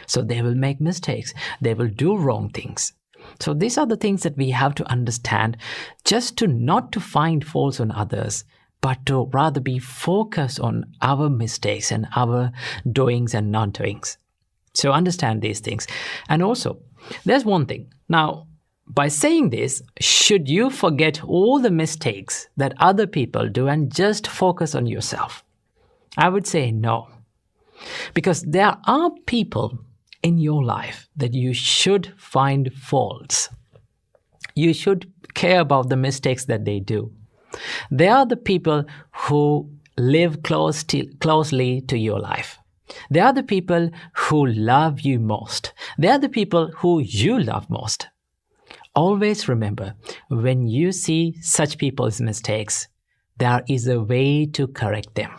So they will make mistakes. They will do wrong things. So these are the things that we have to understand, just to not to find faults on others, but to rather be focused on our mistakes and our doings and non-doings. So understand these things. And also, there's one thing. Now, by saying this, should you forget all the mistakes that other people do and just focus on yourself? I would say no. Because there are people in your life that you should find faults. You should care about the mistakes that they do. They are the people who live closely to your life. They are the people who love you most. They are the people who you love most. Always remember, when you see such people's mistakes, there is a way to correct them.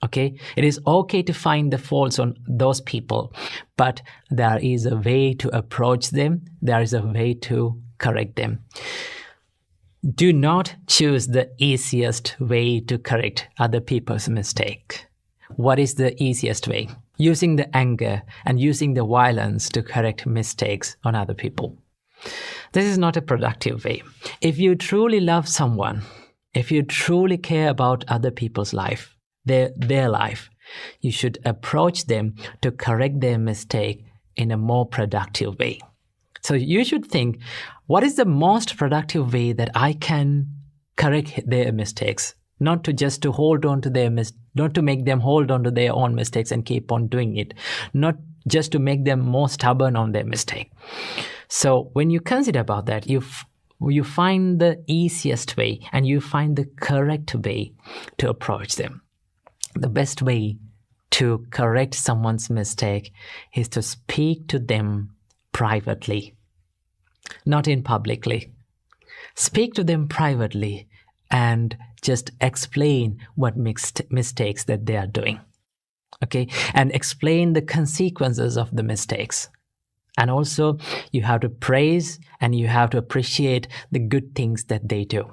Okay? It is okay to find the faults on those people, but there is a way to approach them. There is a way to correct them. Do not choose the easiest way to correct other people's mistake. What is the easiest way? Using the anger and using the violence to correct mistakes on other people. This is not a productive way. If you truly love someone, if you truly care about other people's life, their life, you should approach them to correct their mistake in a more productive way. So you should think, what is the most productive way that I can correct their mistakes? Not to just to hold on to not to make them hold on to their own mistakes and keep on doing it. Not just to make them more stubborn on their mistake. So when you consider about that, you find the easiest way and you find the correct way to approach them. The best way to correct someone's mistake is to speak to them privately, not in publicly. Speak to them privately and just explain what mistakes that they are doing. Okay? And explain the consequences of the mistakes. And also, you have to praise and you have to appreciate the good things that they do.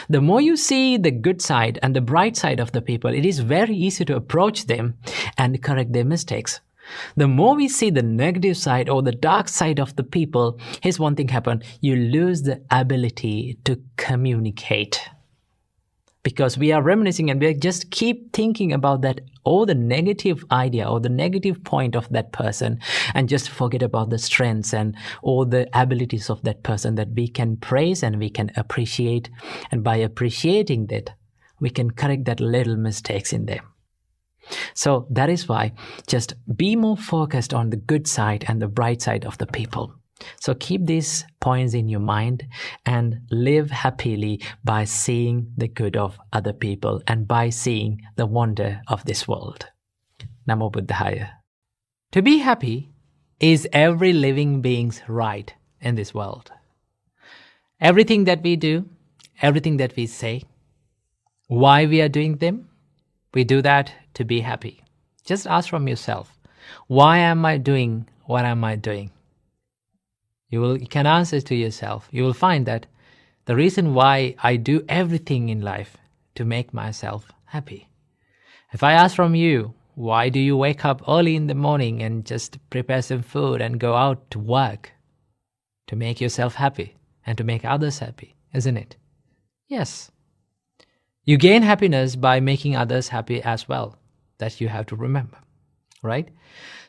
The more you see the good side and the bright side of the people, it is very easy to approach them and correct their mistakes. The more we see the negative side or the dark side of the people, here's one thing happen. You lose the ability to communicate. Because we are reminiscing and we just keep thinking about that or the negative idea or the negative point of that person and just forget about the strengths and all the abilities of that person that we can praise and we can appreciate. And by appreciating that, we can correct that little mistakes in them. So that is why just be more focused on the good side and the bright side of the people. So keep these points in your mind and live happily by seeing the good of other people and by seeing the wonder of this world. Namo Buddhaya. To be happy is every living being's right in this world. Everything that we do, everything that we say, why we are doing them, we do that to be happy. Just ask from yourself, why am I doing what am I doing? You can answer to yourself. You will find that the reason why I do everything in life to make myself happy. If I ask from you, why do you wake up early in the morning and just prepare some food and go out to work? To make yourself happy and to make others happy, isn't it? Yes. You gain happiness by making others happy as well. That you have to remember, right?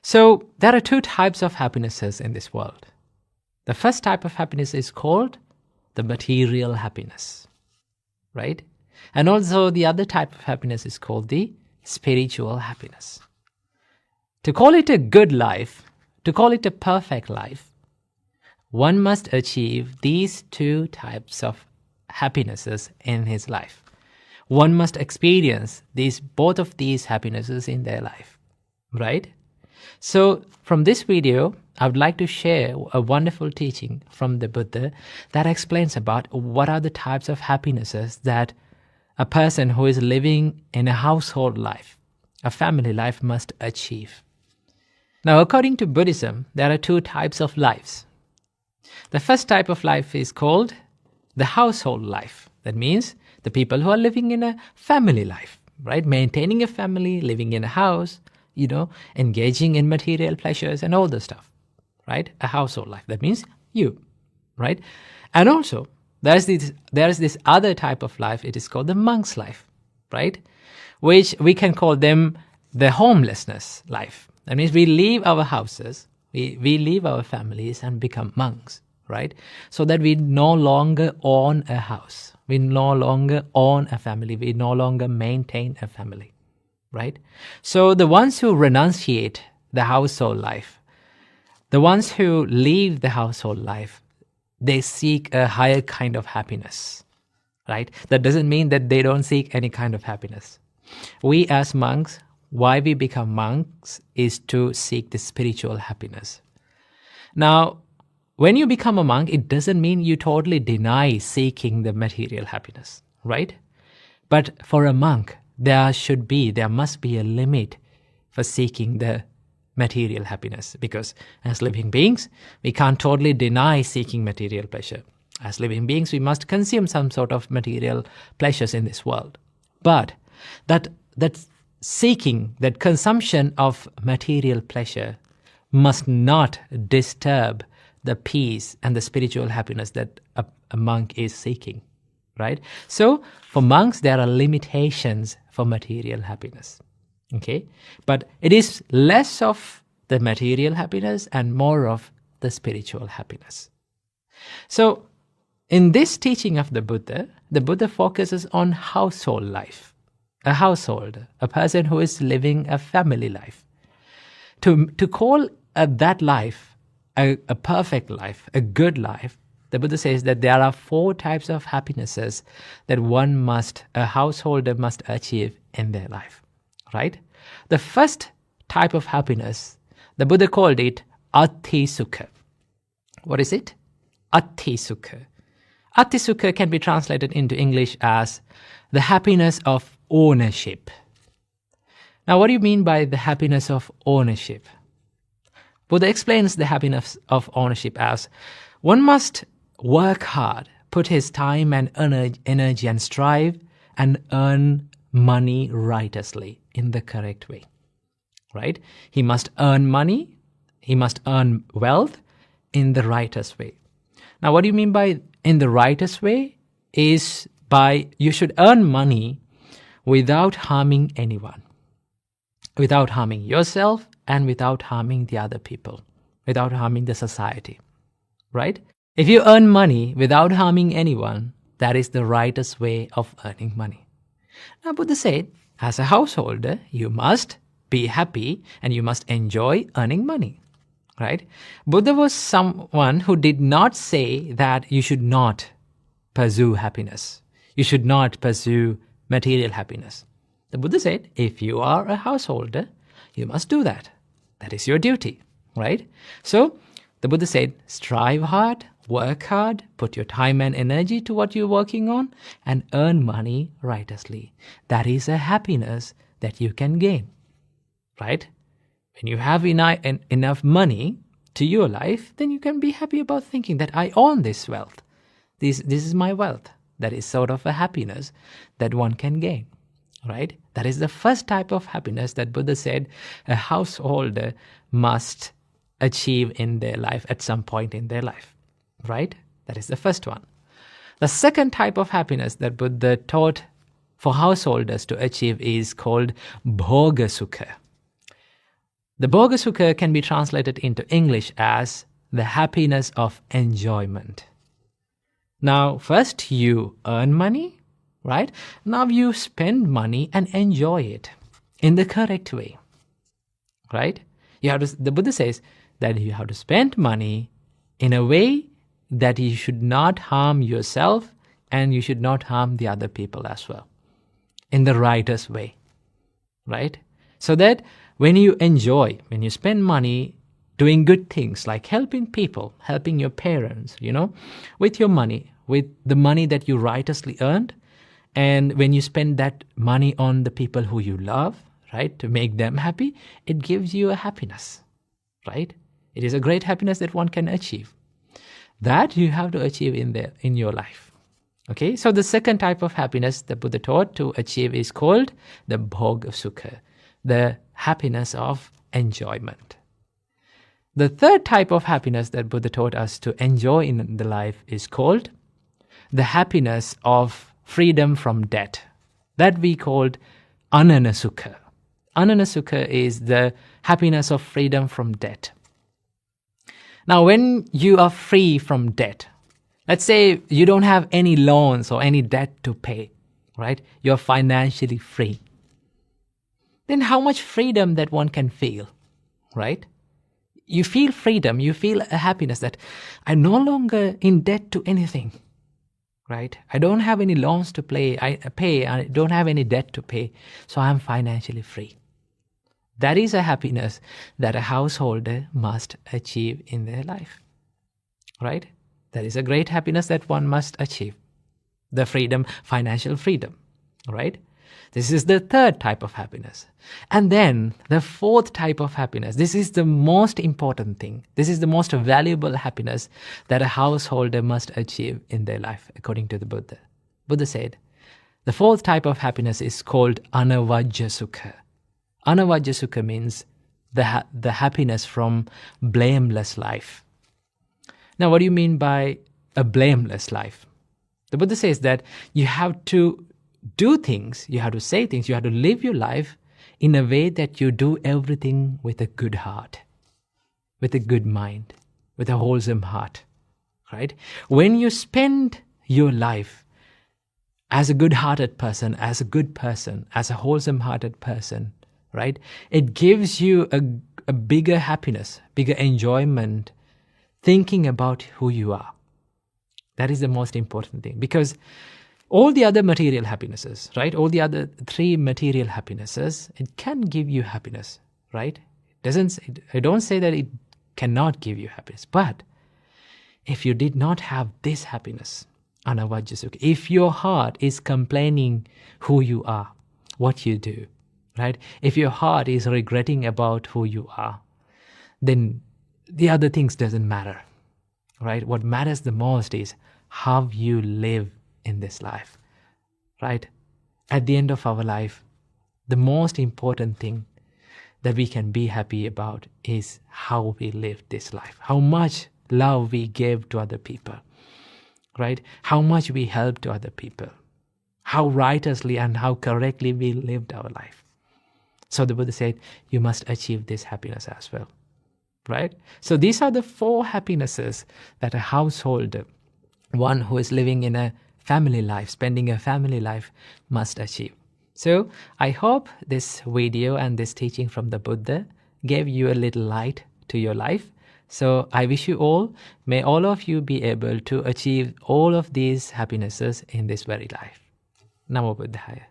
So there are two types of happinesses in this world. The first type of happiness is called the material happiness, right? And also the other type of happiness is called the spiritual happiness. To call it a good life, to call it a perfect life, one must achieve these two types of happinesses in his life. One must experience both of these happinesses in their life, right? So from this video, I would like to share a wonderful teaching from the Buddha that explains about what are the types of happinesses that a person who is living in a household life, a family life, must achieve. Now, according to Buddhism, there are two types of lives. The first type of life is called the household life. That means the people who are living in a family life, right? Maintaining a family, living in a house, engaging in material pleasures and all the stuff, right? A household life. That means you, right? And also, there is this other type of life. It is called the monk's life, right? Which we can call them the homelessness life. That means we leave our houses, we leave our families and become monks, right? So that we no longer own a house. We no longer own a family. We no longer maintain a family. Right? So the ones who renunciate the household life, the ones who leave the household life, they seek a higher kind of happiness, right? That doesn't mean that they don't seek any kind of happiness. We as monks, why we become monks is to seek the spiritual happiness. Now, when you become a monk, it doesn't mean you totally deny seeking the material happiness, right? But for a monk, there must be a limit for seeking the material happiness, because as living beings, we can't totally deny seeking material pleasure. As living beings, we must consume some sort of material pleasures in this world. But that seeking, that consumption of material pleasure must not disturb the peace and the spiritual happiness that a monk is seeking. Right? So, for monks, there are limitations for material happiness. Okay? But it is less of the material happiness and more of the spiritual happiness. So, in this teaching of the Buddha focuses on household life. A household, a person who is living a family life. To call that life a perfect life, a good life, the Buddha says that there are 4 types of happinesses that a householder must achieve in their life, right? The first type of happiness, the Buddha called it Ati Sukha. What is it? Ati Sukha. Ati Sukha can be translated into English as the happiness of ownership. Now, what do you mean by the happiness of ownership? Buddha explains the happiness of ownership as one must work hard, put his time and energy and strive and earn money righteously in the correct way, right? He must earn money, he must earn wealth in the righteous way. Now, what do you mean by in the righteous way? Is by you should earn money without harming anyone, without harming yourself and without harming the other people, without harming the society, right? If you earn money without harming anyone, that is the righteous way of earning money. Now, Buddha said, as a householder, you must be happy and you must enjoy earning money, right? Buddha was someone who did not say that you should not pursue happiness. You should not pursue material happiness. The Buddha said, if you are a householder, you must do that. That is your duty, right? So the Buddha said, strive hard, work hard, put your time and energy to what you're working on, and earn money righteously. That is a happiness that you can gain, right? When you have enough money to your life, then you can be happy about thinking that I own this wealth. This is my wealth. That is sort of a happiness that one can gain, right? That is the first type of happiness that Buddha said a householder must achieve in their life at some point in their life, right? That is the first one. The second type of happiness that Buddha taught for householders to achieve is called bhoga sukha. The bhoga sukha can be translated into English as the happiness of enjoyment. Now, first you earn money, right? Now you spend money and enjoy it in the correct way, right? The Buddha says that you have to spend money in a way that you should not harm yourself and you should not harm the other people as well, in the righteous way, right? So that when you spend money doing good things like helping people, helping your parents, with your money, with the money that you righteously earned, and when you spend that money on the people who you love, right, to make them happy, it gives you a happiness, right? It is a great happiness that one can achieve. That you have to achieve in your life. Okay, so the second type of happiness the Buddha taught to achieve is called the bhoga sukha, the happiness of enjoyment. The third type of happiness that Buddha taught us to enjoy in the life is called the happiness of freedom from debt. That we called ananasukha. Ananasukha is the happiness of freedom from debt. Now, when you are free from debt, let's say you don't have any loans or any debt to pay, right? You're financially free. Then how much freedom that one can feel, right? You feel freedom, you feel a happiness that I'm no longer in debt to anything, right? I don't have any loans to pay, I don't have any debt to pay, so I'm financially free. That is a happiness that a householder must achieve in their life, right? That is a great happiness that one must achieve. The freedom, financial freedom, right? This is the third type of happiness. And then the fourth type of happiness, this is the most important thing. This is the most valuable happiness that a householder must achieve in their life, according to the Buddha. Buddha said, the fourth type of happiness is called anavajja sukha. Anavajja sukha means the happiness from blameless life. Now, what do you mean by a blameless life? The Buddha says that you have to do things, you have to say things, you have to live your life in a way that you do everything with a good heart, with a good mind, with a wholesome heart, right? When you spend your life as a good-hearted person, as a good person, as a wholesome-hearted person, right? It gives you a bigger happiness, bigger enjoyment, thinking about who you are. That is the most important thing, because all the other material happinesses, right? All the other three material happinesses, it can give you happiness, right? I don't say that it cannot give you happiness, but if you did not have this happiness, anavajja sukha, if your heart is complaining who you are, what you do, right? If your heart is regretting about who you are, then the other things doesn't matter, right? What matters the most is how you live in this life, right? At the end of our life, the most important thing that we can be happy about is how we live this life, how much love we give to other people, right? How much we help to other people, how righteously and how correctly we lived our life. So the Buddha said, you must achieve this happiness as well, right? So these are the 4 happinesses that a householder, one who is living in a family life, spending a family life, must achieve. So I hope this video and this teaching from the Buddha gave you a little light to your life. So I wish you all, may all of you be able to achieve all of these happinesses in this very life. Namo Buddhaya.